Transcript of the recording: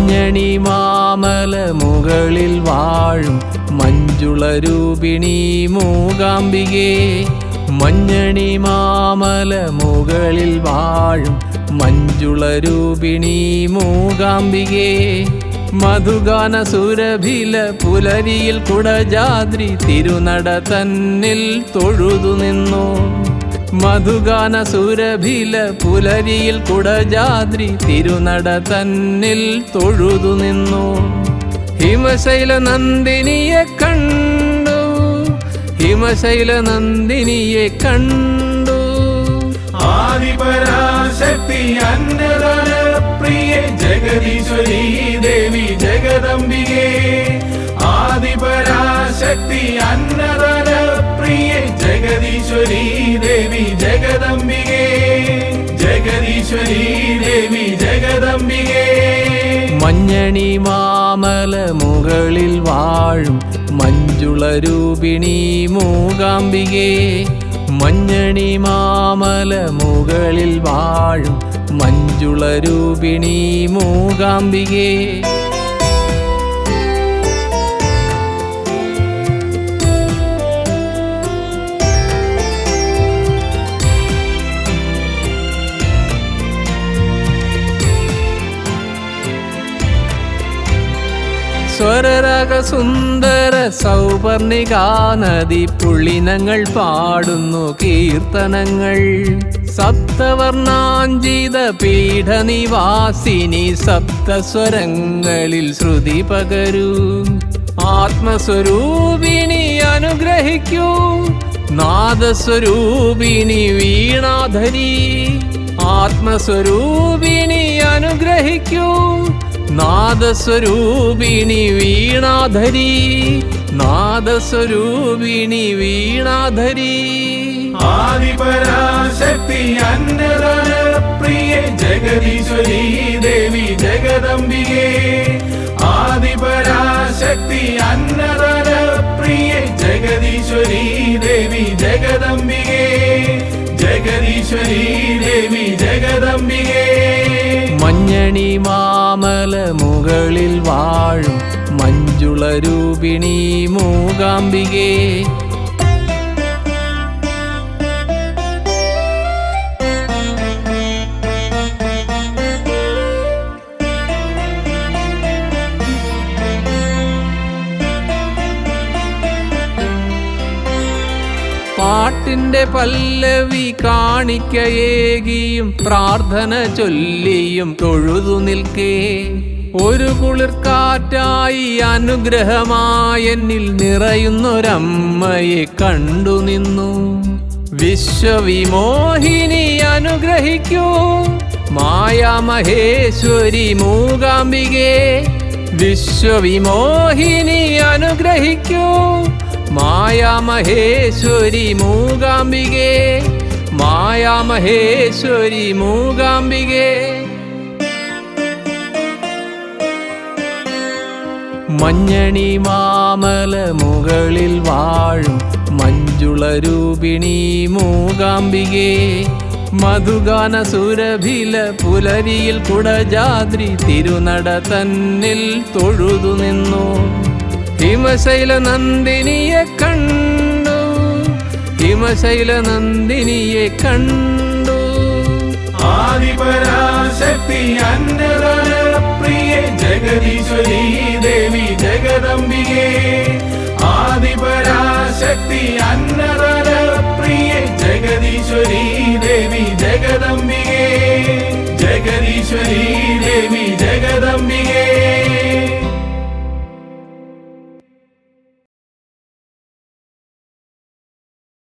മഞ്ഞണി മാമല മുകളിൽ വാഴും മഞ്ജുള രൂപിണി മൂകാംബികേ. മഞ്ഞണി മാമല മുകളിൽ വാഴും മഞ്ജുള രൂപിണി മൂകാംബികേ. മധുഗാന സുരഭില പുലരിയിൽ കുടജാദ്രി തിരുനട തന്നിൽ തൊഴുതു നിന്നു. മധുഗാന സുരഭില പുലരിയിൽ കുടജാദ്രി തിരുനട തന്നിൽ തൊഴുതു നിന്നു. ഹിമശൈല നന്ദിനിയെ കണ്ടു, ഹിമശൈല നന്ദിനിയെ കണ്ടു. ആദിപരാശക്തി അന്നദാന പ്രിയേ ജഗദീശ്വരി ദേവി ജഗദംബികേ. ആദിപരാശക്തി അന്നദാന പ്രിയേ ജഗദീശ്വരി ദേവി ജഗദംബികേ. ജഗദീശ്വരി ദേവി ജഗദംബികേ. മഞ്ഞണി മാമല മുകളിൽ വാഴും മഞ്ജുള രൂപിണി മൂകാംബികേ. മഞ്ഞണി മാമല മുകളിൽ വാഴും മഞ്ജുള രൂപിണി മൂകാംബികേ. സ്വരരക സുന്ദര സൗപർണികാ നദി പുള്ളിനങ്ങൾ പാടുന്നു കീർത്തനങ്ങൾ. സപ്തവർണാഞ്ചിത പീഠനിവാസിനി സപ്തസ്വരങ്ങളിൽ ശ്രുതി പകരൂ. ആത്മസ്വരൂപിണി അനുഗ്രഹിക്കൂ, നാദസ്വരൂപിണി വീണാധരി. ആത്മസ്വരൂപിണി അനുഗ്രഹിക്കൂ, നാദസ്വരൂപിണി വീണാധരി. നാദസ്വരൂപിണി വീണാധരി. ആദിപരാശക്തി അന്നദാന പ്രിയേ ജഗദീശ്വരി ദേവി ജഗദംബികേ. ആദിപരാശക്തി അന്നദാന പ്രിയേ ജഗദീശ്വരി ദേവി ജഗദംബികേ. ജഗദീശ്വരി ദേവി ജഗദംബികേ. മഞ്ഞണി മാമല മുകളിൽ വാഴും മഞ്ജുള രൂപിണി മൂകാംബികേ. പാട്ടിന്റെ പല്ലവി കാണിക്കയേകിയും പ്രാർത്ഥന ചൊല്ലിയും തൊഴുതു നിൽക്കേ. ഒരു കുളിർക്കാറ്റായി അനുഗ്രഹമായെന്നിൽ നിറയുന്നൊരമ്മയെ കണ്ടു നിന്നു. വിശ്വവിമോഹിനി അനുഗ്രഹിക്കൂ, മായാമഹേശ്വരി മൂകാംബികേ. വിശ്വവിമോഹിനി അനുഗ്രഹിക്കൂ, മായാമഹേശ്വരി മൂകാംബികേ. മായാമഹേശ്വരി മൂകാംബികേ. മഞ്ഞണി മാമല മുകളിൽ വാഴും മഞ്ജുള രൂപിണി മൂകാംബികേ. മധുഗാന സുരഭില പുലരിയിൽ കുടജാദ്രി തിരുനട തന്നിൽ തൊഴുതു നിന്നു. ഹിമശൈല നന്ദിനിയെ കണ്ടു, ഹിമശൈല നന്ദിനിയെ കണ്ടു. ആദിപരാശക്തി അന്നദാന പ്രിയേ ജഗദീശ്വരി ദേവി ജഗദംബികേ. ആദിപരാശക്തി അന്നദാന പ്രിയേ ജഗദീശ്വരി ദേവി ജഗദംബികേ. ജഗദീശ്വരി